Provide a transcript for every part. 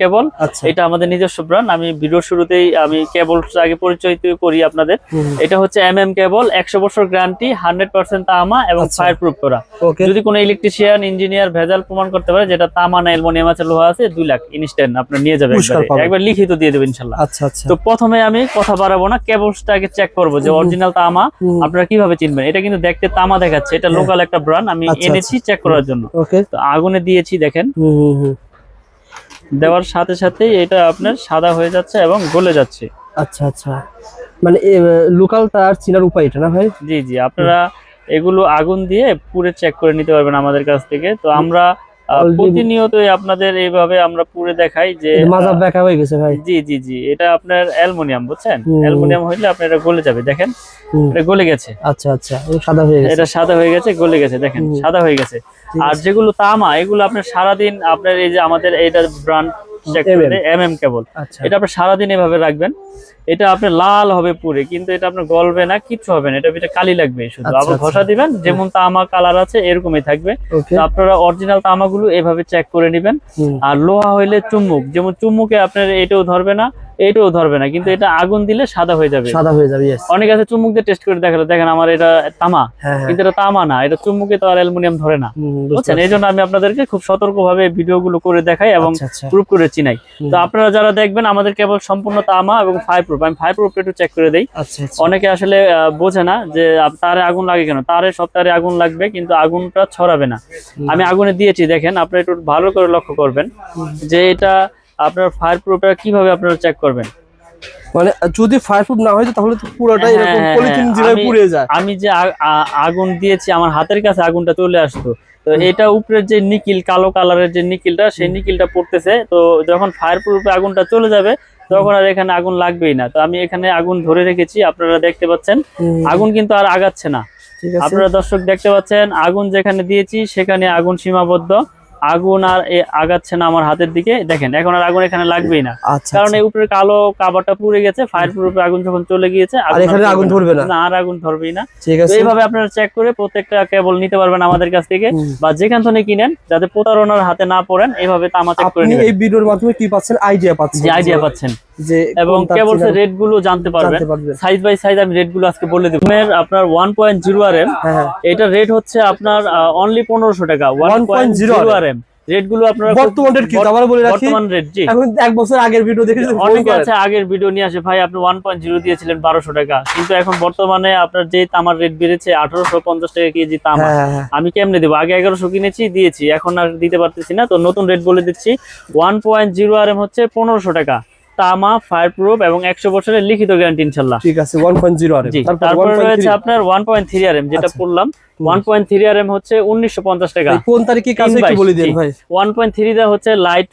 কেবল। এটা আমাদের নিজস্ব ব্র্যান্ড। আমি ভিডিওর শুরুতেই আমি কেবল আগে পরিচয় করি আপনাদের। এটা হচ্ছে কেবল, 100 বছর গ্যারান্টি, 100% তামা এবং ফায়ার প্রুফ করা। যদি কোনো ইলেকট্রিশিয়ান ইঞ্জিনিয়ার ভেজাল প্রমাণ করতে পারে যেটা তামা না অ্যালুমিনিয়াম আছে, লোহা আছে, 2 লাখ ইনস্ট্যান্ট আপনার নিয়ে যাবে, একবার লিখিত দিয়ে দেবেন ইনশাআল্লাহ। তো প্রথমে আমি কথা বাড়াবো না, কেবলসটাকে চেক করবো যে অরিজিনাল তামা। আপনারা কিভাবে চিনবেন? এটা কিন্তু দেখতে তামা দেখাচ্ছে, এটা লোকাল একটা ব্র্যান্ড, আমি এনেছি চেক করার জন্য। তো আগুনে দিয়েছি, দেখেন দেওয়ার সাথে সাথেই এটা আপনার সাদা হয়ে যাচ্ছে এবং গলে যাচ্ছে। আচ্ছা আচ্ছা, মানে লোকাল তার চিনার উপায় এটা না ভাই? জি জি, আপনারা এগুলো আগুন দিয়ে পুরে চেক করে নিতে পারবেন আমাদের কাছ থেকে। তো আমরা প্রতিনিয়তই আপনাদের এইভাবে আমরা পুরে দেখাই যে মাজাব দেখা হয়ে গেছে ভাই। জি জি জি, এটা আপনার অ্যালুমিনিয়াম, বুঝছেন? অ্যালুমিনিয়াম হইলে আপনার এটা গলে যাবে, দেখেন এটা গলে গেছে। আচ্ছা আচ্ছা, সাদা হয়ে গেছে, এটা সাদা হয়ে গেছে, গলে গেছে, দেখেন সাদা হয়ে গেছে। আর যেগুলো তামা, এগুলো আপনার সারাদিন আপনার এই যে আমাদের এইটা ব্র্যান্ড কেবল, এটা আপনি সারাদিন এভাবে রাখবেন। এটা আপনার লাল হবে পুরে, কিন্তু এটা আপনার গলবে না, কিচ্ছু হবে না। এটা ভিতরে কালি লাগবে শুধু, আবার ঘষা দিবেন, যেমন তামা কালার আছে এরকমই থাকবে। তো আপনারা অরিজিনাল তামাগুলো এভাবে চেক করে নেবেন। আর লোহা হইলে চুম্বুক, যেমন চুম্বুকে আপনার এটাও ধরবে না, এটাও ধরবে না, কিন্তু এটা আগুন দিলে সাদা হয়ে যাবে। সাদা হয়ে যাবে। অনেক আছে চুম্বুক দিয়ে টেস্ট করে দেখালো, দেখেন আমার এটা তামা, কিন্তু এটা তামা না, এটা চুম্বুকে তো আর অ্যালুমিনিয়াম ধরে না, বুঝছেন? এই জন্য আমি আপনাদেরকে খুব সতর্ক ভাবে ভিডিও গুলো করে দেখাই এবং প্রুফ করে চিনাই। তো আপনারা যারা দেখবেন আমাদের কেবল সম্পূর্ণ তামা এবং ফায়ার প্রুফ, আমি ফায়ার প্রুফ একটু চেক করে দেই। অনেকে আসলে বোঝে না যে তারে আগুন লাগে কেন, তারে সব তারে আগুন লাগবে, কিন্তু আগুনটা ছড়াবে না। আমি আগুনে দিয়েছি, দেখেন আপনারা একটু ভালো করে লক্ষ্য করবেন যে এটা আপনার ফায়ার প্রুফটা কিভাবে আপনারা চেক করবেন। মানে যদি ফায়ার প্রুফ না হয় তাহলে তো পুরোটাই এরকম পলিথিন যেভাবে পুড়ে যায়। আমি যে আগুন দিয়েছি, আমার হাতের কাছে আগুনটা চলে আসতো, তো এটা উপরের যে নিকিল, কালো কালারের যে নিকিলটা, সেই নিকিলটা পড়তেছে। তো যখন ফায়ার প্রুফে আগুনটা চলে যাবে তখন আর এখানে আগুন লাগবেই না। তো আমি এখানে আগুন ধরে রেখেছি, আপনারা দেখতে পাচ্ছেন আগুন কিন্তু আর আগাচ্ছে না। আপনারা দর্শক দেখতে পাচ্ছেন আগুন যেখানে দিয়েছি সেখানে আগুন সীমাবদ্ধ, আগুন আর আগাচ্ছে না আমার হাতের দিকে। দেখেন এখন আর আগুন এখানে লাগবেই না, কারণ এই উপরে কালো কাবারটা পুড়ে গেছে। ফায়ার প্রুফে আগুন যখন চলে গিয়েছে আর এখানে আগুন ধরবে না, আর আগুন ধরবেই না। তো এইভাবে আপনারা চেক করে প্রত্যেকটা কেবল নিতে পারবেন আমাদের কাছ থেকে, বা যেখান থেকে কিনেন, যাতে প্রতারণার হাতে না পড়েন। এইভাবে তামা চেক করে নিবেন। এই ভিডিওর মাধ্যমে কি পাচ্ছেন? আইডিয়া পাচ্ছেন, যে আইডিয়া পাচ্ছেন, এবং কেবলস এর রেট গুলো জানতে পারবেন সাইজ বাই সাইজ। আমি রেট গুলো আজকে বলে দেব। আপনার 1.0 RM, এটা রেট হচ্ছে আপনার অনলি 1500 টাকা। 1.0 RM রেট গুলো আপনারা বর্তমান রেট কি আবার বলে রাখি, বর্তমান রেট। জি, এখন এক বছর আগের ভিডিও দেখেছেন, অনেকে আছে আগের ভিডিও নিয়ে আসে, ভাই আপনি 1.0 দিয়েছিলেন 1200 টাকা, কিন্তু এখন বর্তমানে আপনার যে তামার রেট বেড়েছে 1850 টাকা কেজি তামা। আমি কেমনে দেবো? আগে 1100 কিনেছি, দিয়েছি, এখন আর দিতে পারতেছি না। তো নতুন রেট বলে দিচ্ছি, 1.0 RM হচ্ছে 1500 টাকা, তামা, ফায়ার প্রুফ এবং 100 বছরের লিখিত গ্যারান্টি ইনশাআল্লাহ। ঠিক আছে, 1.0 RM। তারপরে রয়েছে আপনার 1.3 RM, যেটা বললাম 1.3 RM হচ্ছে 1950 টাকা। কোন তারিখে কাছে একটু বলে দেন ভাই। 1.3 দা হচ্ছে লাইট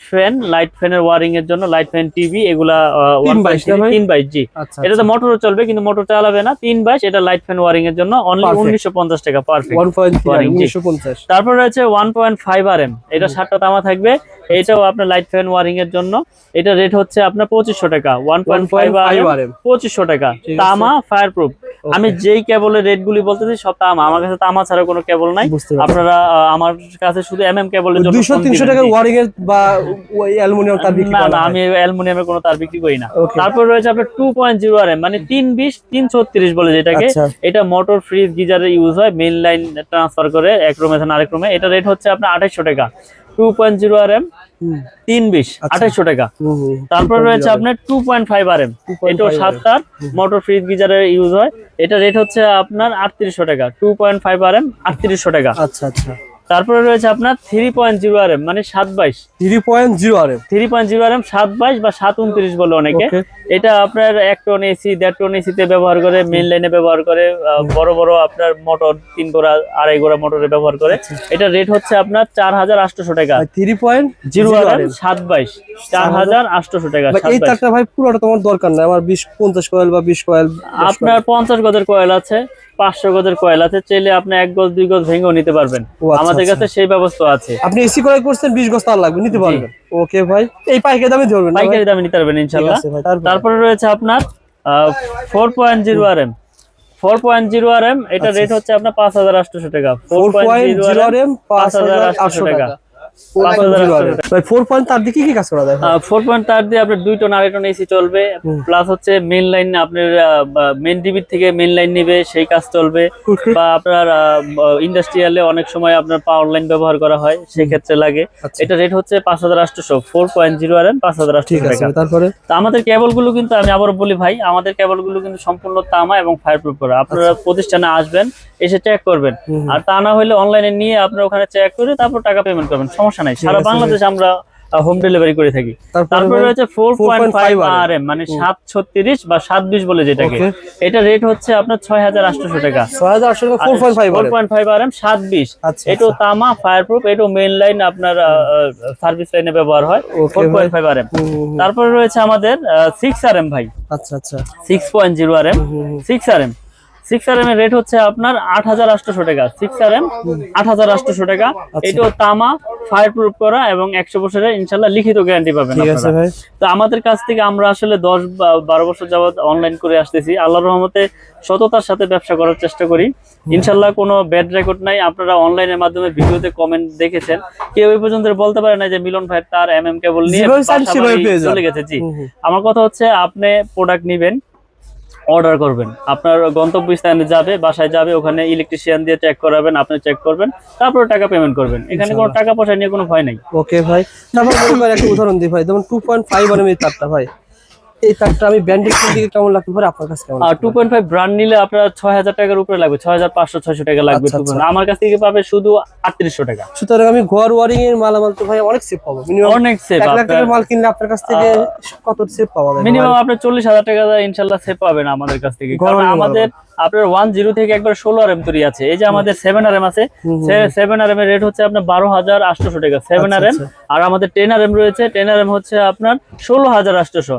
ফ্যানের ওয়্যারিং এর জন্য, লাইট ফ্যান, টিভি, এগুলা 322। জি, এটা তো মোটরও চলবে, কিন্তু মোটর চালাবে না। 322 এটা লাইট ফ্যান ওয়্যারিং এর জন্য অনলি 1950 টাকা পারফেক্ট 1950। তারপর রয়েছে 1.5 RM, এটা 7টা তামা থাকবে, এটাও আপনার লাইট ফ্যান ওয়্যারিং এর জন্য। এটা রেট হচ্ছে আপনার 2500 টাকা। 1.5 RM 2500 টাকা, তামা, ফায়ার প্রুফ। আমি যেই কেবলের রেট গুলি বলতেছি সব তামা, আমার কাছে তামা ছাড়া কোনো কেবল নাই। আপনারা আমার কাছে শুধু কেবলের জন্য 200-300 টাকা ওয়্যারিং এর বা অ্যালুমিনিয়াম তার বিক্রি না, আমি অ্যালুমিনিয়ামের কোনো তার বিক্রি করি না। তারপর রয়েছে আপনার 2.0 RM, মানে 320-336 বলে যেটাকে। এটা মোটর, ফ্রিজ, গিজারে ইউজ হয়, মেইন লাইন ট্রান্সফার করে এক রুমে থেকে আরেক রুমে। এটা রেট হচ্ছে আপনার 2800 টাকা। 2.0 RM 320 2800 টাকা। তারপর রয়েছে আপনার 2.5 RM, এটাও 7 তার, মোটর, ফ্রিজ, গিজারে ইউজ হয়। এটা রেট হচ্ছে আপনার 3800 টাকা। 2.5 RM 3800 টাকা। আচ্ছা আচ্ছা। তারপরে রয়েছে আপনার 3.0 RM, মানে 722। 3.0 RM 722 বা 729 বলে অনেকে। এটা আপনার 1 টন এসি, 1.5 টন এসি তে ব্যবহার করে, মেইন লাইনে ব্যবহার করে, বড় বড় আপনার মোটর 3 গোড়া 2.5 গোড়া মোটরে ব্যবহার করে। এটা রেট হচ্ছে আপনার 4800 টাকা। 3.0 RM 722 4800 টাকা। এই তারটা ভাই পুরোটা তোমার দরকার না, আমার 50 কয়েল বা 20 কয়েল। আপনার 50 গজের কয়েল আছে, 500 গজের কয়েল আছে, চাইলে আপনি 1 গজ 2 গজ ভেঙেও নিতে পারবেন। আমাদের কাছে সেই ব্যবস্থা আছে। আপনি এসি করে করছেন, 20 গজ তার লাগবে, নিতে পারবেন। ওকে ভাই, এই পাইকারি দামে ধরবেন, পাইকারি দামে নিতে পারবেন ইনশাআল্লাহ। তারপরে রয়েছে আপনার 4.0 RM 4.0 RM, এটা রেট হচ্ছে আপনার 5800 টাকা। 4.0 RM 5800 টাকা। 5800 ভাই 4 পয়েন্ট তার দিকে কি কাজ করা যায়? 4 পয়েন্ট তার দিয়ে আপনার 2 টন 2.5 টন এসি চলবে, প্লাস হচ্ছে মেইন লাইন আপনার মেইন ডিবি থেকে মেইন লাইন নিবে সেই কাজ চলবে, বা আপনার ইন্ডাস্ট্রিয়ালে অনেক সময় আপনার পাওয়ার লাইন ব্যবহার করা হয় সেই ক্ষেত্রে লাগে। এটা রেট হচ্ছে 5800, 4.0 RM 5800 টাকা। তারপরে তো আমাদের কেবল গুলো কিন্তু আমি আবারও বলি ভাই, আমাদের কেবল গুলো কিন্তু সম্পূর্ণ তামা এবং ফায়ারপ্রুফ করা। আপনারা প্রতিষ্ঠানে আসবেন, এসে চেক করবেন, আর তা না হলে অনলাইনে নিয়ে আপনারা ওখানে চেক করে তারপর টাকা পেমেন্ট করবেন, সমস্যা নাই। সারা বাংলাদেশে আমরা হোম ডেলিভারি করে থাকি। তারপরে রয়েছে 4.5 RM, মানে 736 বা 720 বলে যেটাকে, এটা রেট হচ্ছে আপনার 6800 টাকা। 6800 টাকা 4.5 RM 720। এটাও তামা, ফায়ারপ্রুফ, এটাও মেইন লাইন আপনার সার্ভিস লাইনে ব্যবহার হয়। 4.5 RM। তারপরে রয়েছে আমাদের 6 RM ভাই। আচ্ছা আচ্ছা, 6.0 RM 6 RM 6 RM এর রেট হচ্ছে আপনার 8800 টাকা। 6 RM 8800 টাকা। এটাও তামা, ফায়ারপ্রুফ করা এবং 100 বছরের ইনশাআল্লাহ লিখিত গ্যারান্টি পাবেন আপনারা। তো আমাদের কাছ থেকে আমরা আসলে 10-12 বছর যাবত অনলাইন করে আসতেছি। আল্লাহর রহমতে সততার সাথে ব্যবসা করার চেষ্টা করি। ইনশাআল্লাহ কোনো ব্যাড রেকর্ড নাই। আপনারা অনলাইনের মাধ্যমে ভিডিওতে কমেন্ট দেখেছেন, কেউ এই পর্যন্ত বলতে পারে না যে মিলন ভাই তার MM কেবল নিয়ে চলে গেছে। জি, আমার কথা হচ্ছে আপনি প্রোডাক্ট নিবেন, অর্ডার করবেন, আপনার গন্তব্যস্থানে যাবে, বাসায় যাবে, ওখানে ইলেকট্রিশিয়ান দিয়ে চেক করাবেন, আপনি চেক করবেন, তারপর টাকা পেমেন্ট করবেন। এখানে কোনো টাকা পয়সা নিয়ে কোনো ভয় নাই। ওকে ভাই, তারপর একটা উদাহরণ দিই ভাই, যেমন 2.5 RM এর তারটা ভাই, এই তারটা আমি ব্র্যান্ডের দিকে কেমন লাগতে পারে আপনার কাছে? কেমন? 2.5 ব্র্যান্ড নিলে আপনার 6000 টাকার উপরে লাগবে, 6500-600 টাকা লাগবে। আমার কাছ থেকে পাবে শুধু 3800 টাকা। সুতরাং আমি ঘর ওয়ারিং এর মালামাল তো ভাই অনেক সেভ পাবো। মিনিমাম অনেক সেভ। 1 লাখ টাকার মাল কিনলে আপনার কাছ থেকে কত সেভ পাওয়া যায়? মিনিমাম আপনি 40000 টাকা ইনশাআল্লাহ সেভ পাবেন আমাদের কাছ থেকে। কারণ আমাদের আপনার 10 থেকে একবার 16 RM তৈরি আছে। এই যে আমাদের 7 RM আছে, 7 RM এর রেট হচ্ছে আপনার 12800 টাকা 7 RM। আর আমাদের 10 RM রয়েছে, 10 RM হচ্ছে আপনার 16800,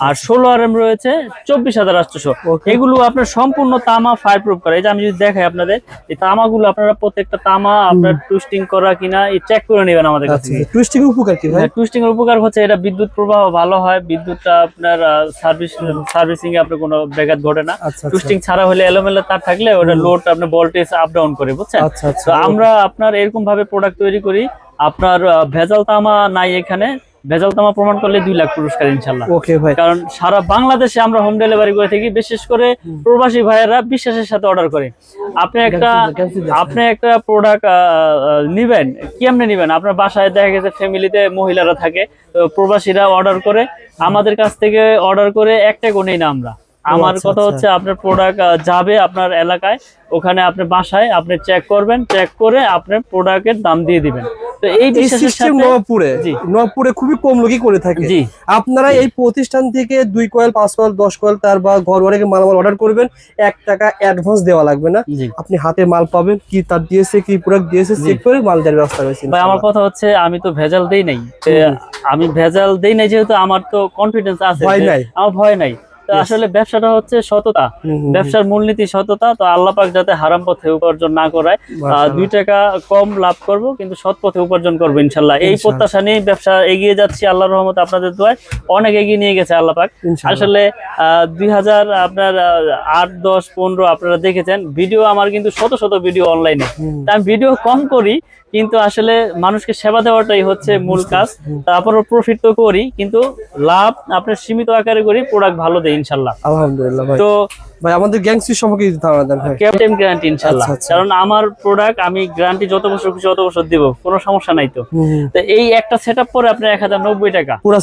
আর 16 RM রয়েছে 24800। এগুলো আপনার সম্পূর্ণ তামা, ফায়ারপ্রুফ করা। এই যে আমি যদি দেখাই আপনাদের, এই তামাগুলো আপনারা প্রত্যেকটা তামা আপনার টুইস্টিং করা কিনা এই চেক করে নেবেন আমাদের কাছে। টুইস্টিং এর উপকার কি ভাই? টুইস্টিং এর উপকার হচ্ছে এটা বিদ্যুৎ প্রবাহ ভালো হয়, বিদ্যুৎটা আপনার সার্ভিসিং এ আপনার কোনো ব্যাঘাত ঘটে না। টুইস্টিং ছাড়া হলে এলোমেলো তার থাকলে ওটা লোড আপনার ভোল্টেজ আপ ডাউন করে, বুঝছেন? তো আমরা আপনার এরকম ভাবে প্রোডাক্ট তৈরি করি, আপনার ভেজাল তামা নাই এখানে। ভেজাল তামা প্রমাণ করলে 2 লাখ পুরস্কার ইনশাআল্লাহ। ওকে ভাই, কারণ সারা বাংলাদেশে আমরা হোম ডেলিভারি করে থাকি, বিশেষ করে প্রবাসী ভাইয়েরা বিশ্বাসের সাথে অর্ডার করে। আপনি একটা প্রোডাক্ট নিবেন, কেমনে নিবেন? আপনার বাসায় দেখা গেছে ফ্যামিলিতে মহিলারা থাকে, তো প্রবাসীরা অর্ডার করে আমাদের কাছ থেকে, অর্ডার করে একটা কোন নেই না আমরা। আমার কথা হচ্ছে আপনার প্রোডাক্ট যাবে আপনার এলাকায়, ওখানে আপনি বাসায় আপনি চেক করবেন, চেক করে আপনার প্রোডাক্টের দাম দিয়ে দিবেন। তো এই সিস্টেম নবপুরে খুবই কম লোকই করে থাকে। আপনারা এই প্রতিষ্ঠান থেকে 2 কয়েল 5 কয়েল 10 কয়েল তার বা ঘর ওয়ারিং মালামাল অর্ডার করবেন, 1 টাকা অ্যাডভান্স দেওয়া লাগবে না। আপনি হাতে মাল পাবেন, কি তার দিয়েছে, কি প্রোডাক্ট দিয়েছে চেক করে মাল দেওয়ার ব্যবস্থা রয়েছে। ভাই আমার কথা হচ্ছে আমি তো ভেজাল দেই নাই, আমি ভেজাল দেই নাই যেহেতু আমার তো কনফিডেন্স আছে, আমার ভয় নাই। আসলে ব্যবসাটা হচ্ছে সততা, ব্যবসার মূলনীতি সততা। তো আল্লাহ পাক যাতে হারাম পথে উপার্জন না করায়, 2 টাকা কম লাভ করব কিন্তু সৎ পথে উপার্জন করবো ইনশাল্লাহ। এই প্রত্যাশা নিয়ে ব্যবসা এগিয়ে যাচ্ছি আল্লাহর রহমতে, আপনাদের দোয়ায় অনেক এগিয়ে নিয়ে গেছে আল্লাহ পাক। আসলে 2000 আপনার 8, 10, 15 আপনারা দেখেছেন ভিডিও আমার, কিন্তু শত শত ভিডিও অনলাইনে। আমি ভিডিও কম করি, কিন্তু আসলে মানুষকে সেবা দেওয়াটাই হচ্ছে মূল কাজ। তারপরে প্রফিট তো করি, কিন্তু লাভ আপনার সীমিত আকারে করি, প্রোডাক্ট ভালো দেয় ইনশাল্লাহ। আলহামদুলিল্লাহ ভাই। তো ভাই আমাদের গ্যাংসি সম্পর্কে ধারণা দেন ভাই। ক্যাপ্টেন গ্যারান্টি ইনশাআল্লাহ, কারণ আমার প্রোডাক্ট আমি গ্যারান্টি যত বছর খুশি অত বছর দেব, কোনো সমস্যা নাই। তো এই একটা সেটআপ পরে আপনার 1090 টাকা পুরো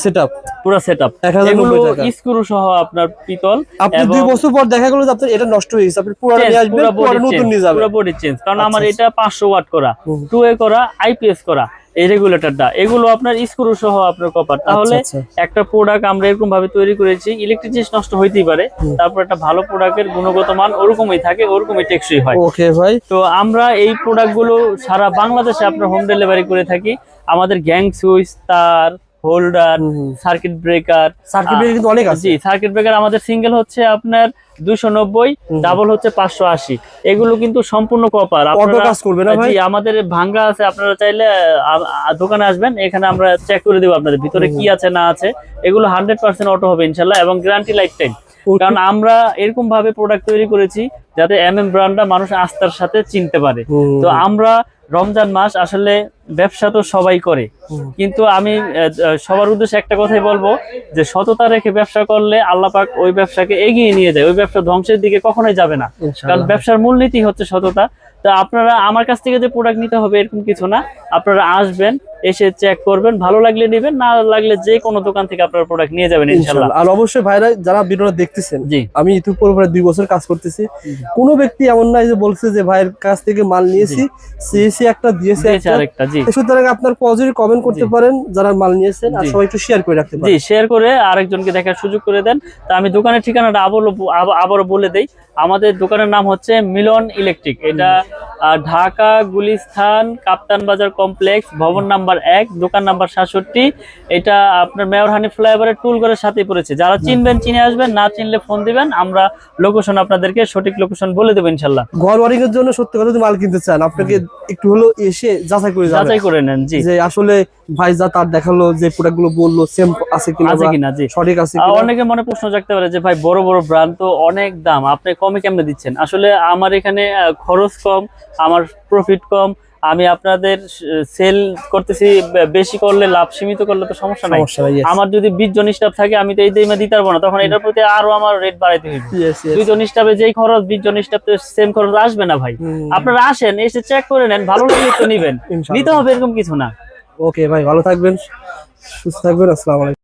সেটআপ। এগুলো স্ক্রু সহ আপনার পিতল। আপনি 2 বছর পর দেখা গেল যে আপনার এটা নষ্ট হয়ে গেছে, আপনি পুরোটা নিয়ে আসবেন, পুরো নতুন নিয়ে যাবেন, পুরো বডি চেঞ্জ। কারণ আমার এটা 500 ওয়াট করা, 2A করা, IPS করা, এই রেগুলেটরটা, এগুলো আপনার স্ক্রু সহ আপনার কপার। তাহলে একটা প্রোডাক্ট আমরা এরকম ভাবে তৈরি করেছি, ইলেকট্রিক জিনিস নষ্ট হইতেই পারে, তারপর একটা ভালো প্রোডাক্টের গুণগত মান ওরকমই থাকে, ওরকমই টেকসই হয়। ওকে ভাই, তো আমরা এই প্রোডাক্ট গুলো সারা বাংলাদেশে আপনার হোম ডেলিভারি করে থাকি। আমাদের গ্যাং সুইচ, তার, হোল্ডার, সার্কিট ব্রেকার কিন্তু অনেক আছে। জি, সার্কিট ব্রেকার আমাদের সিঙ্গেল হচ্ছে আপনার 290, ডাবল হচ্ছে 580। এগুলো কিন্তু সম্পূর্ণ কপার। অটো কাজ করবে না ভাই? জি, আমাদের ভাঙ্গা আছে, আপনারা চাইলে দোকানে আসবেন, এখানে আমরা চেক করে দেব আপনাদের ভিতরে কি আছে না আছে। এগুলো 100% অটো হবে ইনশাআল্লাহ, এবং গ্যারান্টি লাইফ টাইম। কারণ আমরা এরকম ভাবে প্রোডাক্ট তৈরি করেছি যাতে MM ব্র্যান্ডটা মানুষ আস্থার সাথে চিনতে পারে। তো আমরা রমজান মাস আসলে ব্যবসা তো সবাই করে, কিন্তু আমি সবার উদ্দেশ্যে একটা কথাই বলবো যে সততা রেখে ব্যবসা করলে আল্লাহ পাক ওই ব্যবসাকে এগিয়ে নিয়ে যায়, ওই ব্যবসা ধ্বংসের দিকে কখনোই যাবে না। কারণ ব্যবসার মূলনীতি হচ্ছে সততা। তো আপনারা আমার কাছ থেকে যে প্রোডাক্ট নিতে হবে এরকম কিছু না, আপনারা আসবেন, এসে চেক করবেন, ভালো লাগলে নেবেন, না লাগলে যে কোনো দোকান থেকে আপনারা প্রোডাক্ট নিয়ে যাবেন ইনশাআল্লাহ। আর অবশ্যই ভাইরা যারা ভিডিওটা দেখতেছেন, জি, আমি ইউটিউব পরে 2 বছর কাজ করতেছি, কোনো ব্যক্তি এমন নাই যে বলছে যে ভাইয়ের কাছ থেকে মাল নিয়েছি, সিএসি একটা দিয়েছে আরেকটা। জি, সুতরাং আপনার পজিটিভ কমেন্ট করতে পারেন যারা মাল নিয়েছেন, আর সবাই একটু শেয়ার করে রাখতে পারেন। জি, শেয়ার করে আরেকজনকে দেখার সুযোগ করে দেন। তা আমি দোকানের ঠিকানাটা আবারও বলে দেই। আমাদের দোকানের নাম হচ্ছে মিলন ইলেকট্রিক। এটা ঢাকা গুলিস্তান কাপ্তান বাজার কমপ্লেক্স, ভবন নাম্বার 1, দোকান নাম্বার 67। এটা আপনার মেয়র হানি ফ্লাইওভারের টুল ঘরের সাথেই পড়েছে। যারা চিনবেন চিনে আসবেন, না চিনলে ফোন দিবেন, আমরা লোকেশন আপনাদেরকে সঠিক লোকেশন বলে দেবো ইনশাআল্লাহ। ঘর ওয়ারিং এর জন্য সত্যি কথা মাল কিনতে চান, আপনাকে একটু হলো এসে যাচাই করে নেন। জি, যে আসলে ভাই যা তার দেখালো যে প্রোডাক্ট গুলো বললো সেম আছে কিনা, জি সঠিক আছে কিনা। অনেকে মনে প্রশ্ন জাগতে পারে যে ভাই বড় বড় ব্র্যান্ড তো অনেক দাম, আপনি কমে কেমনে দিচ্ছেন? আসলে আমার এখানে খরচ কম, আমার প্রফিট কম, আমি আপনাদের সেল করতেছি, বেশি করলে লাভ, সীমিত করলে তো সমস্যা নাই। আমার যদি 20 জন স্টাফ থাকে, আমি তো এই দামে দিতে পারবো না, তখন এটার প্রতি আরো আমার রেট বাড়াইতে হবে। 2 জন স্টাফে যেই খরচ, 20 জন স্টাফে সেম খরচ আসবে না ভাই। আপনারা আসেন, এসে চেক করে নেন, ভালো লাগলে তো নিবেন, নিতে হবে এরকম কিছু না। ওকে ভাই, ভালো থাকবেন, সুস্থ থাকবেন, আসসালামু আলাইকুম।